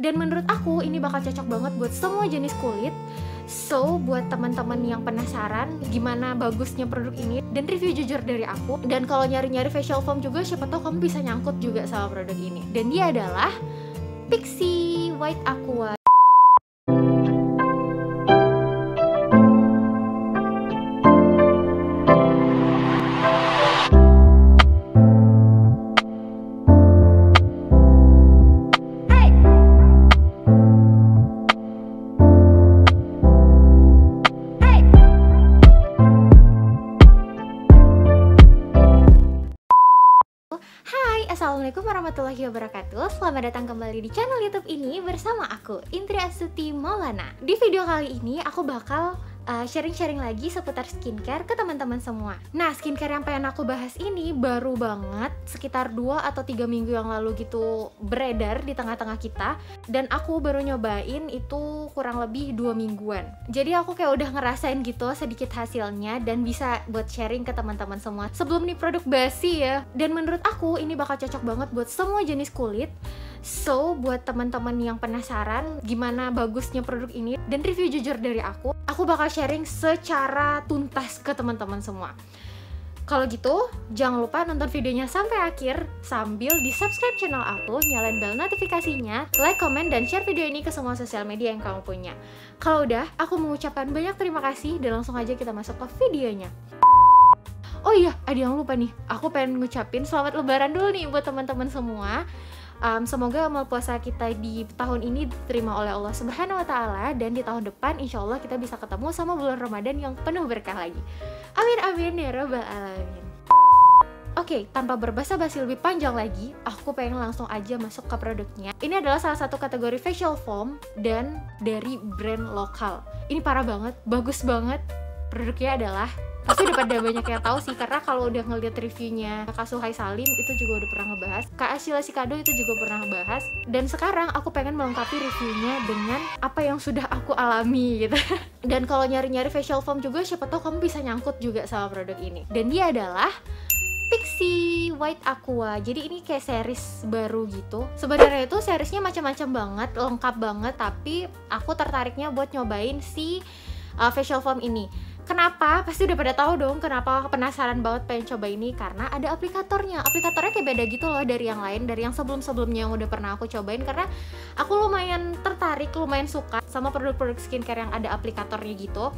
Dan menurut aku ini bakal cocok banget buat semua jenis kulit. So, buat teman-teman yang penasaran gimana bagusnya produk ini dan review jujur dari aku, dan kalau nyari-nyari facial foam juga, siapa tahu kamu bisa nyangkut juga sama produk ini. Dan dia adalah Pixi White Aqua. Assalamualaikum warahmatullahi wabarakatuh. Selamat datang kembali di channel YouTube ini bersama aku, Indri Astuti Maulana. Di video kali ini aku bakal sharing-sharing lagi seputar skincare ke teman-teman semua. Nah, skincare yang pengen aku bahas ini baru banget sekitar 2 atau 3 minggu yang lalu gitu beredar di tengah-tengah kita, dan aku baru nyobain itu kurang lebih 2 mingguan. Jadi aku kayak udah ngerasain gitu sedikit hasilnya dan bisa buat sharing ke teman-teman semua. Sebelum nih produk basi ya, dan menurut aku ini bakal cocok banget buat semua jenis kulit. So, buat teman-teman yang penasaran gimana bagusnya produk ini dan review jujur dari aku bakal sharing secara tuntas ke teman-teman semua. Kalau gitu, jangan lupa nonton videonya sampai akhir sambil di-subscribe channel aku, nyalain bel notifikasinya, like, komen, dan share video ini ke semua sosial media yang kamu punya. Kalau udah, aku mengucapkan banyak terima kasih dan langsung aja kita masuk ke videonya. Oh iya, ada yang lupa nih, aku pengen ngucapin selamat lebaran dulu nih buat teman-teman semua. Semoga amal puasa kita di tahun ini diterima oleh Allah Subhanahu wa Ta'ala, dan di tahun depan insya Allah kita bisa ketemu sama bulan Ramadan yang penuh berkah lagi. Amin amin ya rabbal alamin. Oke, tanpa berbasa-basi lebih panjang lagi, aku pengen langsung aja masuk ke produknya. Ini adalah salah satu kategori facial foam dan dari brand lokal. Ini parah banget, bagus banget. Produknya adalah, pasti udah pada banyak yang tahu sih, karena kalau udah ngeliat reviewnya Kak Suhai Salim itu juga udah pernah ngebahas, Kak Ashila Sikado itu juga pernah ngebahas, dan sekarang aku pengen melengkapi reviewnya dengan apa yang sudah aku alami gitu. Dan kalau nyari-nyari facial foam juga, siapa tahu kamu bisa nyangkut juga sama produk ini. Dan dia adalah Pixi White Aqua. Jadi ini kayak series baru gitu. Sebenarnya itu seriesnya macam-macam banget, lengkap banget, tapi aku tertariknya buat nyobain si facial foam ini. Kenapa? Pasti udah pada tahu dong kenapa penasaran banget pengen coba ini, karena ada aplikatornya. Aplikatornya kayak beda gitu loh dari yang lain, dari yang sebelum-sebelumnya yang udah pernah aku cobain, karena aku lumayan tertarik, lumayan suka sama produk-produk skincare yang ada aplikatornya gitu.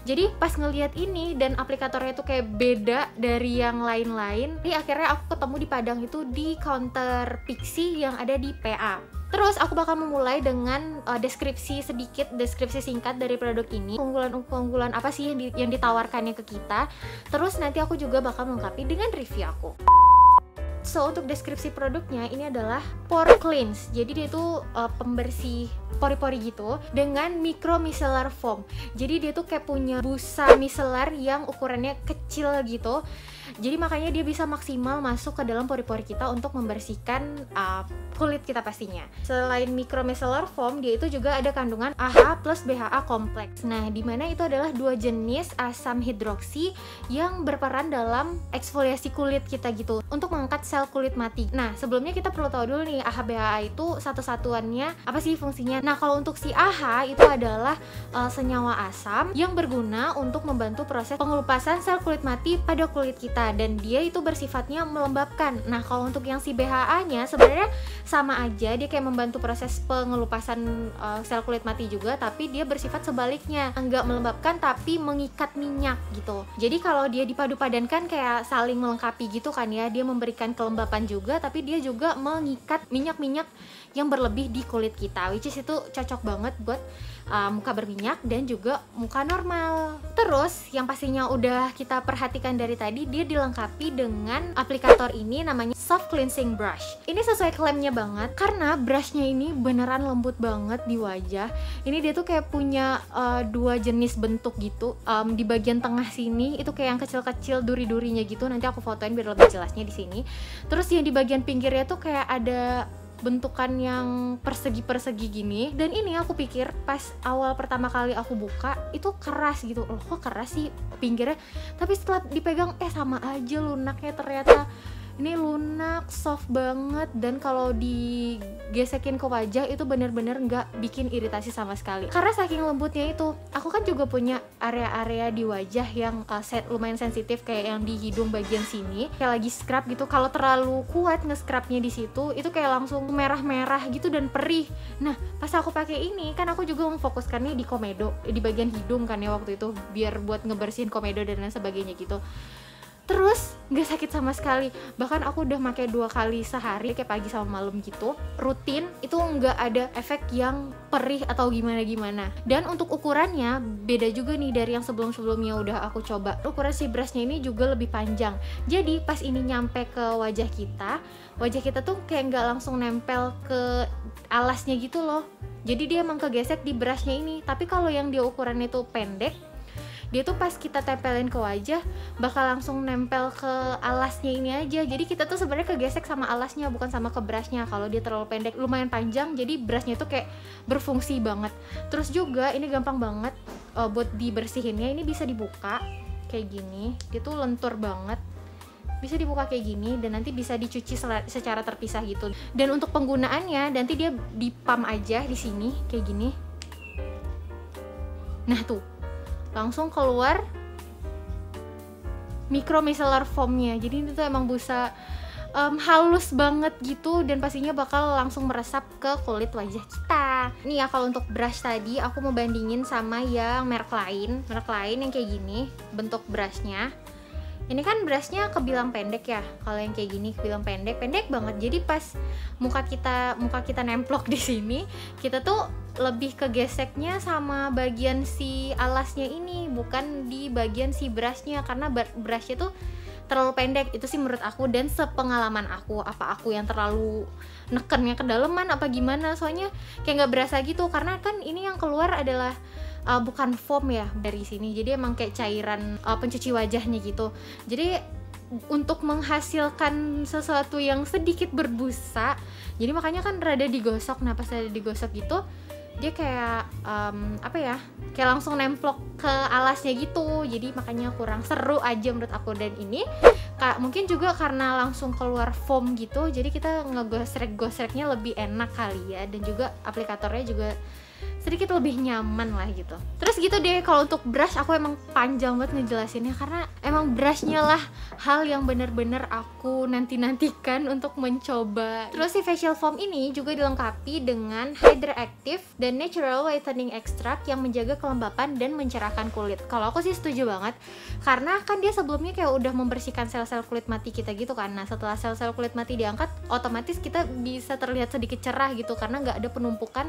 Jadi pas ngelihat ini dan aplikatornya itu kayak beda dari yang lain-lain, akhirnya aku ketemu di Padang itu di counter Pixi yang ada di PA. Terus aku bakal memulai dengan deskripsi singkat dari produk ini, keunggulan apa sih yang ditawarkannya ke kita. Terus nanti aku juga bakal melengkapi dengan review aku. So, untuk deskripsi produknya, ini adalah pore cleanse. Jadi dia itu pembersih pori-pori gitu dengan micro micellar foam. Jadi dia tuh kayak punya busa micellar yang ukurannya kecil gitu. Jadi makanya dia bisa maksimal masuk ke dalam pori-pori kita untuk membersihkan kulit kita pastinya. Selain micro micellar foam, dia itu juga ada kandungan AHA plus BHA kompleks. Nah, dimana itu adalah 2 jenis asam hidroksi yang berperan dalam eksfoliasi kulit kita gitu, untuk mengangkat sel kulit mati. Nah, sebelumnya kita perlu tahu dulu nih, AHA BHA itu satu-satuannya apa sih fungsinya. Nah, kalau untuk si AHA itu adalah senyawa asam yang berguna untuk membantu proses pengelupasan sel kulit mati pada kulit kita, dan dia itu bersifatnya melembabkan. Nah, kalau untuk yang si BHA-nya sebenarnya sama aja, dia kayak membantu proses pengelupasan sel kulit mati juga, tapi dia bersifat sebaliknya, enggak melembabkan tapi mengikat minyak gitu. Jadi kalau dia dipadu-padankan kayak saling melengkapi gitu kan ya, dia memberikan kelembapan juga, tapi dia juga mengikat minyak-minyak yang berlebih di kulit kita, which is itu cocok banget buat muka berminyak dan juga muka normal. Terus yang pastinya udah kita perhatikan dari tadi, dia dilengkapi dengan aplikator ini namanya Soft Cleansing Brush. Ini sesuai klaimnya banget, karena brushnya ini beneran lembut banget di wajah. Ini dia tuh kayak punya 2 jenis bentuk gitu. Di bagian tengah sini itu kayak yang kecil-kecil duri-durinya gitu. Nanti aku fotoin biar lebih jelasnya di sini. Terus yang di bagian pinggirnya tuh kayak ada bentukan yang persegi-persegi gini. Dan ini aku pikir pas awal pertama kali aku buka itu keras gitu, loh kok keras sih pinggirnya, tapi setelah dipegang sama aja lunaknya ternyata. Ini lunak, soft banget, dan kalau digesekin ke wajah itu bener-bener nggak bikin iritasi sama sekali. Karena saking lembutnya itu, aku kan juga punya area-area di wajah yang lumayan sensitif, kayak yang di hidung bagian sini. Kayak lagi scrub gitu, kalau terlalu kuat nge-scrubnya di situ, itu kayak langsung merah-merah gitu dan perih. Nah, pas aku pakai ini, kan aku juga memfokuskannya di komedo, di bagian hidung kan ya waktu itu, biar buat ngebersihin komedo dan lain sebagainya gitu. Terus nggak sakit sama sekali, bahkan aku udah pakai 2 kali sehari, kayak pagi sama malam gitu, rutin. Itu nggak ada efek yang perih atau gimana-gimana. Dan untuk ukurannya beda juga nih dari yang sebelum-sebelumnya udah aku coba. Ukuran si brushnya ini juga lebih panjang, jadi pas ini nyampe ke wajah kita tuh kayak nggak langsung nempel ke alasnya gitu loh. Jadi dia emang kegesek di brushnya ini. Tapi kalau yang dia ukurannya tuh pendek, dia tuh pas kita tempelin ke wajah bakal langsung nempel ke alasnya ini aja. Jadi kita tuh sebenarnya kegesek sama alasnya, bukan sama ke brushnya. Kalau dia terlalu pendek, lumayan panjang, jadi brushnya tuh kayak berfungsi banget. Terus juga ini gampang banget buat dibersihinnya. Ini bisa dibuka kayak gini, dia tuh lentur banget, bisa dibuka kayak gini, dan nanti bisa dicuci secara terpisah gitu. Dan untuk penggunaannya nanti dia dipam aja di sini kayak gini. Nah tuh, langsung keluar micro micellar foamnya. Jadi ini tuh emang busa halus banget gitu, dan pastinya bakal langsung meresap ke kulit wajah kita. Nih ya, kalau untuk brush tadi aku mau bandingin sama yang merek lain yang kayak gini bentuk brushnya. Ini kan brushnya kebilang pendek ya, kalau yang kayak gini kebilang pendek banget. Jadi pas muka kita nemplok di sini, kita tuh lebih kegeseknya sama bagian si alasnya ini, bukan di bagian si brushnya, karena brushnya tuh terlalu pendek. Itu sih menurut aku dan sepengalaman aku. Apa aku yang terlalu nekennya kedalaman apa gimana? Soalnya kayak nggak berasa gitu, karena kan ini yang keluar adalah bukan foam ya dari sini, jadi emang kayak cairan pencuci wajahnya gitu. Jadi untuk menghasilkan sesuatu yang sedikit berbusa, jadi makanya kan rada digosok. Nah pas rada digosok gitu, dia kayak kayak langsung nemplok ke alasnya gitu. Jadi makanya kurang seru aja menurut aku. Dan ini mungkin juga karena langsung keluar foam gitu, jadi kita ngegosrek-gosreknya lebih enak kali ya. Dan juga aplikatornya juga sedikit lebih nyaman lah gitu. Terus gitu deh. Kalau untuk brush aku emang panjang banget ngejelasinnya, karena emang brushnya lah hal yang bener-bener aku nanti-nantikan untuk mencoba. Terus si facial foam ini juga dilengkapi dengan Hydraactive dan Natural Whitening Extract yang menjaga kelembapan dan mencerahkan kulit. Kalau aku sih setuju banget, karena kan dia sebelumnya kayak udah membersihkan sel-sel kulit mati kita gitu kan. Nah setelah sel-sel kulit mati diangkat, otomatis kita bisa terlihat sedikit cerah gitu, karena nggak ada penumpukan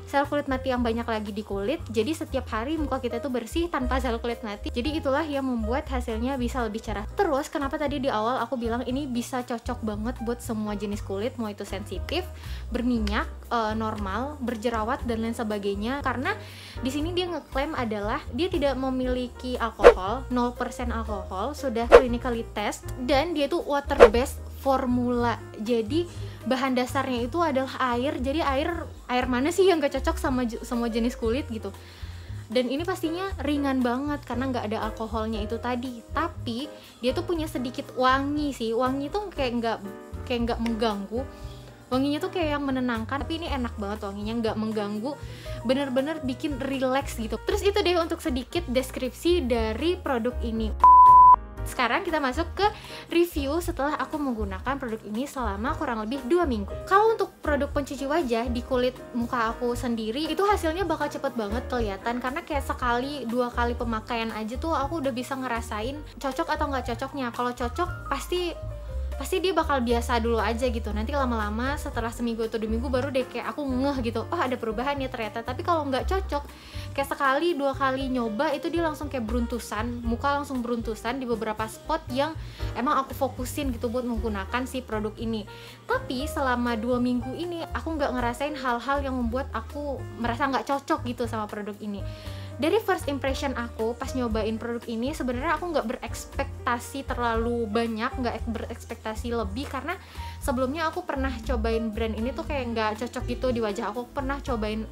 sel kulit mati yang banyak lagi di kulit. Jadi setiap hari muka kita tuh bersih tanpa sel kulit mati. Jadi itulah yang membuat hasilnya bisa lebih cerah. Terus kenapa tadi di awal aku bilang ini bisa cocok banget buat semua jenis kulit, mau itu sensitif, berminyak, normal, berjerawat dan lain sebagainya. Karena di sini dia ngeklaim adalah dia tidak memiliki alkohol, 0% alkohol, sudah clinically test, dan dia tuh water based formula. Jadi bahan dasarnya itu adalah air. Jadi air mana sih yang gak cocok sama semua jenis kulit gitu. Dan ini pastinya ringan banget karena nggak ada alkoholnya itu tadi. Tapi dia tuh punya sedikit wangi sih. Wangi tuh kayak nggak mengganggu. Wanginya tuh kayak yang menenangkan, tapi ini enak banget wanginya, nggak mengganggu, bener-bener bikin relax gitu. Terus itu deh untuk sedikit deskripsi dari produk ini. Sekarang kita masuk ke review setelah aku menggunakan produk ini selama kurang lebih 2 minggu. Kalau untuk produk pencuci wajah di kulit muka aku sendiri, itu hasilnya bakal cepet banget kelihatan, karena kayak sekali 2 kali pemakaian aja tuh aku udah bisa ngerasain cocok atau nggak cocoknya. Kalau cocok pasti dia bakal biasa dulu aja gitu. Nanti lama-lama setelah seminggu atau 2 minggu baru deh kayak aku ngeh gitu, oh ada perubahan ya ternyata. Tapi kalau nggak cocok, kayak sekali 2 kali nyoba itu dia langsung kayak beruntusan, muka langsung beruntusan di beberapa spot yang emang aku fokusin gitu buat menggunakan si produk ini. Tapi selama 2 minggu ini aku nggak ngerasain hal-hal yang membuat aku merasa nggak cocok gitu sama produk ini. Dari first impression aku pas nyobain produk ini, sebenarnya aku nggak berekspektasi terlalu banyak, nggak berekspektasi lebih, karena sebelumnya aku pernah cobain brand ini tuh kayak nggak cocok gitu di wajah aku. Pernah cobain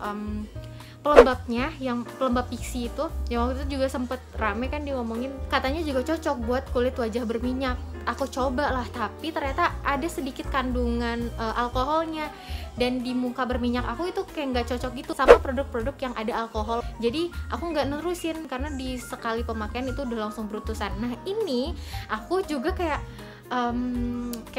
pelembabnya, yang pelembab pixi itu, yang waktu itu juga sempet rame kan dia ngomongin katanya juga cocok buat kulit wajah berminyak. aku coba lah, tapi ternyata ada sedikit kandungan alkoholnya, dan di muka berminyak aku itu kayak nggak cocok gitu sama produk-produk yang ada alkohol. Jadi aku nggak nerusin karena di sekali pemakaian itu udah langsung berutusan. Nah ini aku juga kayak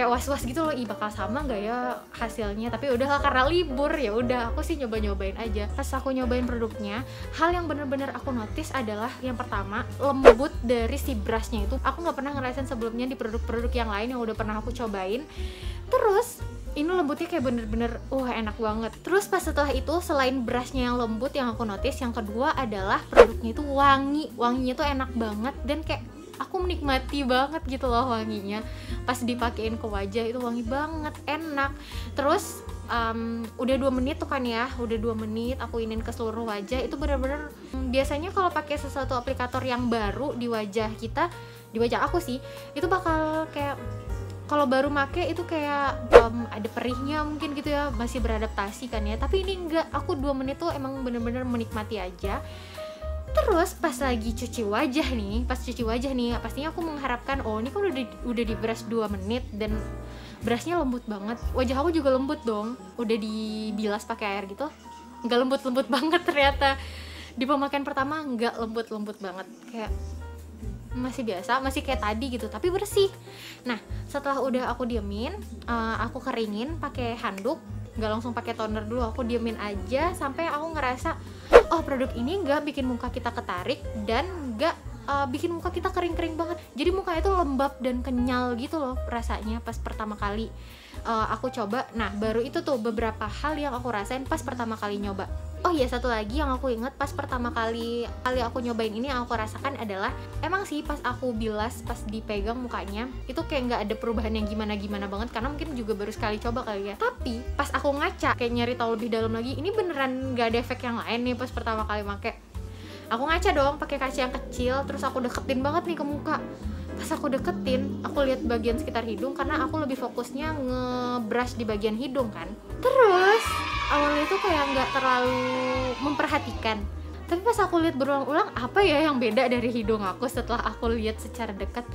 was-was gitu loh, bakal sama nggak ya hasilnya. Tapi udahlah, karena libur ya udah aku sih nyobain aja. Pas aku nyobain produknya, hal yang bener-bener aku notice adalah yang pertama, lembut dari si brushnya itu aku nggak pernah ngerasain sebelumnya di produk-produk yang lain yang udah pernah aku cobain. Terus ini lembutnya kayak bener-bener enak banget. Terus pas setelah itu, selain brushnya yang lembut yang aku notice, yang kedua adalah produknya itu wanginya tuh enak banget, dan kayak aku menikmati banget gitu loh wanginya. Pas dipakein ke wajah itu wangi banget, enak. Terus udah 2 menit tuh kan ya, udah 2 menit aku inin ke seluruh wajah. Itu bener-bener biasanya kalau pakai sesuatu aplikator yang baru di wajah kita, di wajah aku sih, itu bakal kayak kalau baru make itu kayak ada perihnya mungkin gitu ya, masih beradaptasi kan ya. Tapi ini enggak, aku 2 menit tuh emang bener-bener menikmati aja. Terus pas lagi cuci wajah nih, pastinya aku mengharapkan ini kan udah di brush 2 menit dan brushnya lembut banget. Wajah aku juga lembut dong, udah dibilas pakai air gitu, nggak lembut-lembut banget ternyata. Di pemakaian pertama nggak lembut-lembut banget, kayak masih biasa, masih kayak tadi gitu, tapi bersih. Nah setelah udah aku diemin, aku keringin pakai handuk, nggak langsung pakai toner dulu, aku diemin aja sampai aku ngerasa produk ini nggak bikin muka kita ketarik dan nggak bikin muka kita kering-kering banget. Jadi mukanya itu lembab dan kenyal gitu loh rasanya pas pertama kali aku coba. Nah baru itu tuh beberapa hal yang aku rasain pas pertama kali nyoba. Oh iya, satu lagi yang aku inget pas pertama kali aku nyobain ini, yang aku rasakan adalah emang sih pas aku bilas, pas dipegang mukanya itu kayak nggak ada perubahan yang gimana-gimana banget, karena mungkin juga baru sekali coba kali ya. Tapi pas aku ngaca kayak nyari tahu lebih dalam lagi, ini beneran nggak ada efek yang lain nih pas pertama kali make. Aku ngaca dong pakai kaca yang kecil, terus aku deketin banget nih ke muka. Pas aku deketin, aku lihat bagian sekitar hidung karena aku lebih fokusnya nge-brush di bagian hidung kan. Terus awalnya tuh kayak nggak terlalu memperhatikan, tapi pas aku lihat berulang-ulang, apa ya yang beda dari hidung aku setelah aku lihat secara dekat,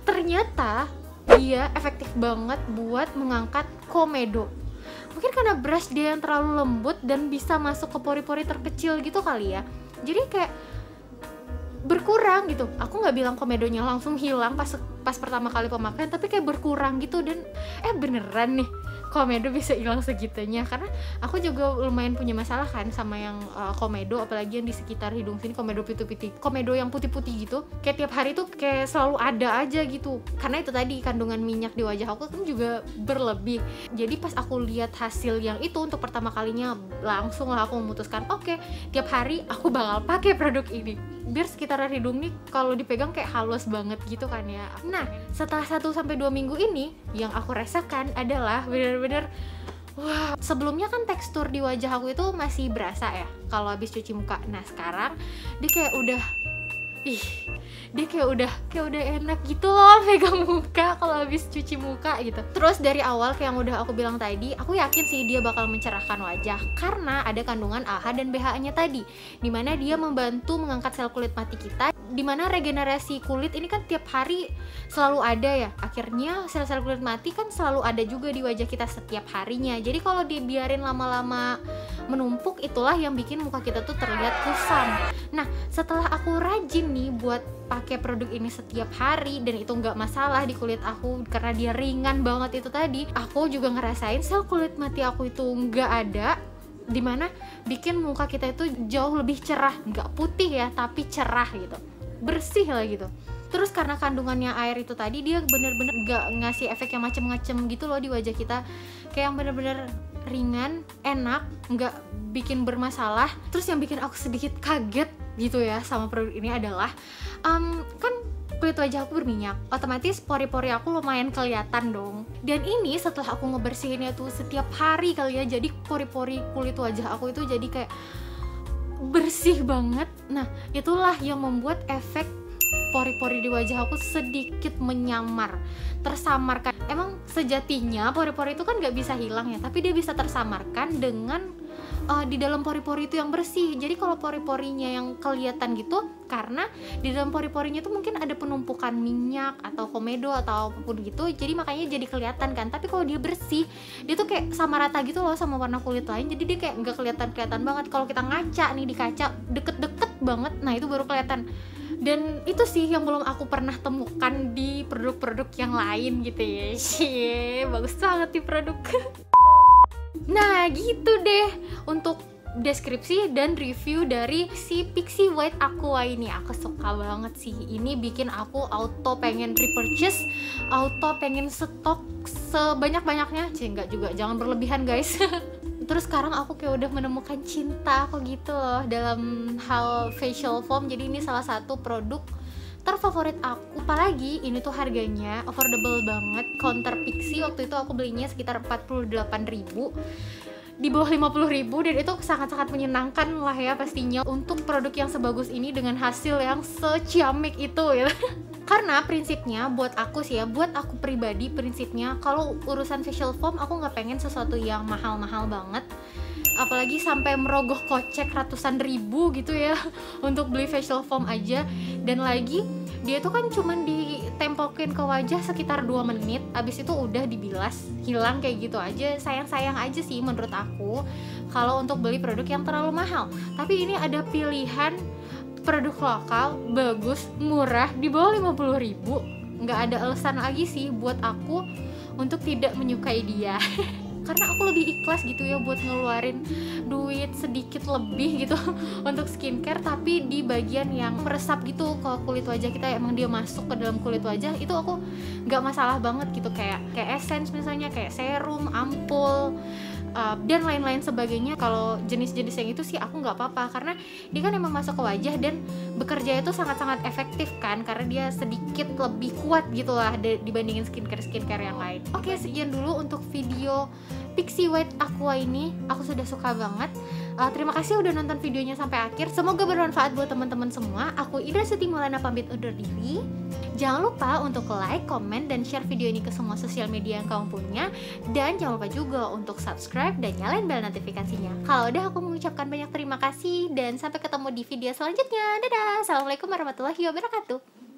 ternyata dia efektif banget buat mengangkat komedo. Mungkin karena brush dia yang terlalu lembut dan bisa masuk ke pori-pori terkecil gitu kali ya, jadi kayak berkurang gitu. Aku nggak bilang komedonya langsung hilang pas pertama kali pemakaian, tapi kayak berkurang gitu. Dan beneran nih komedo bisa hilang segitunya, karena aku juga lumayan punya masalah kan sama yang komedo, apalagi yang di sekitar hidung sini, komedo yang putih-putih gitu, kayak tiap hari tuh kayak selalu ada aja gitu. Karena itu tadi kandungan minyak di wajah aku kan juga berlebih. Jadi pas aku lihat hasil yang itu untuk pertama kalinya, langsung lah aku memutuskan, oke, tiap hari aku bakal pakai produk ini biar sekitaran hidung nih kalau dipegang kayak halus banget gitu kan ya. Nah setelah 1-2 minggu ini, yang aku rasakan adalah bener-bener wah, sebelumnya kan tekstur di wajah aku itu masih berasa ya kalau habis cuci muka. Nah sekarang dia kayak udah enak gitu loh pegang muka kalau habis cuci muka gitu. Terus dari awal kayak yang udah aku bilang tadi, aku yakin sih dia bakal mencerahkan wajah karena ada kandungan AHA dan BHA-nya tadi, dimana dia membantu mengangkat sel kulit mati kita, dimana regenerasi kulit ini kan tiap hari selalu ada ya. Akhirnya sel-sel kulit mati kan selalu ada juga di wajah kita setiap harinya. Jadi kalau dibiarin lama-lama menumpuk, itulah yang bikin muka kita tuh terlihat kusam. Nah setelah aku rajin nih buat pakai produk ini setiap hari, dan itu nggak masalah di kulit aku karena dia ringan banget itu tadi, aku juga ngerasain sel kulit mati aku itu nggak ada, dimana bikin muka kita itu jauh lebih cerah, nggak putih ya tapi cerah gitu, bersih lah gitu. Terus karena kandungannya air itu tadi, dia bener-bener nggak ngasih efek yang macem-macem gitu loh di wajah kita, kayak yang bener-bener ringan, enak, nggak bikin bermasalah. Terus yang bikin aku sedikit kaget gitu ya sama produk ini adalah kan kulit wajah aku berminyak, otomatis pori-pori aku lumayan kelihatan dong. Dan ini setelah aku ngebersihinnya tuh setiap hari kali ya, jadi pori-pori kulit wajah aku itu jadi kayak bersih banget. Nah itulah yang membuat efek pori-pori di wajah aku sedikit menyamar, tersamarkan. Emang sejatinya pori-pori itu kan nggak bisa hilang ya, tapi dia bisa tersamarkan dengan di dalam pori-pori itu yang bersih. Jadi kalau pori-porinya yang kelihatan gitu, karena di dalam pori-porinya tuh mungkin ada penumpukan minyak atau komedo atau apapun gitu, jadi makanya jadi kelihatan kan. Tapi kalau dia bersih, dia tuh kayak sama rata gitu loh sama warna kulit lain, jadi dia kayak nggak kelihatan banget. Kalau kita ngaca nih di kaca deket-deket banget, nah itu baru kelihatan. Dan itu sih yang belum aku pernah temukan di produk-produk yang lain gitu ya. Cie, bagus banget nih produk. Nah gitu deh untuk deskripsi dan review dari si Pixi White Aqua ini. Aku suka banget sih, ini bikin aku auto pengen repurchase, auto pengen stok sebanyak-banyaknya. Enggak juga, jangan berlebihan guys. Terus sekarang aku kayak udah menemukan cinta aku gitu loh dalam hal facial foam. Jadi ini salah satu produk terfavorit aku, apalagi ini tuh harganya affordable banget. Counter Pixi waktu itu aku belinya sekitar 48.000, di bawah 50.000, dan itu sangat-sangat menyenangkan lah ya pastinya untuk produk yang sebagus ini dengan hasil yang seciamik itu ya. Karena prinsipnya buat aku sih ya, buat aku pribadi prinsipnya kalau urusan facial foam aku nggak pengen sesuatu yang mahal-mahal banget, apalagi sampai merogoh kocek ratusan ribu gitu ya untuk beli facial foam aja. Dan lagi dia tuh kan cuman ditempokin ke wajah sekitar 2 menit, abis itu udah dibilas, hilang kayak gitu aja. Sayang-sayang aja sih menurut aku kalau untuk beli produk yang terlalu mahal. Tapi ini ada pilihan produk lokal, bagus, murah, di bawah 50.000. Nggak ada alasan lagi sih buat aku untuk tidak menyukai dia. Karena aku lebih ikhlas gitu ya buat ngeluarin duit sedikit lebih gitu untuk skincare, tapi di bagian yang meresap gitu ke kulit wajah kita, emang dia masuk ke dalam kulit wajah, itu aku nggak masalah banget gitu. Kayak essence misalnya, kayak serum, ampul, dan lain-lain sebagainya. Kalau jenis-jenis yang itu sih aku nggak apa-apa, karena dia kan emang masuk ke wajah dan bekerja itu sangat-sangat efektif kan, karena dia sedikit lebih kuat gitu lah dibandingin skincare yang lain. Oke, sekian dulu untuk video Pixi White Aqua ini, aku sudah suka banget. Terima kasih udah nonton videonya sampai akhir, semoga bermanfaat buat teman-teman semua. Aku Indra Astuti Maulana pamit undur diri. Jangan lupa untuk like, comment, dan share video ini ke semua sosial media yang kamu punya. Dan jangan lupa juga untuk subscribe dan nyalain bel notifikasinya. Kalau udah, aku mengucapkan banyak terima kasih dan sampai ketemu di video selanjutnya. Dadah, assalamualaikum warahmatullahi wabarakatuh.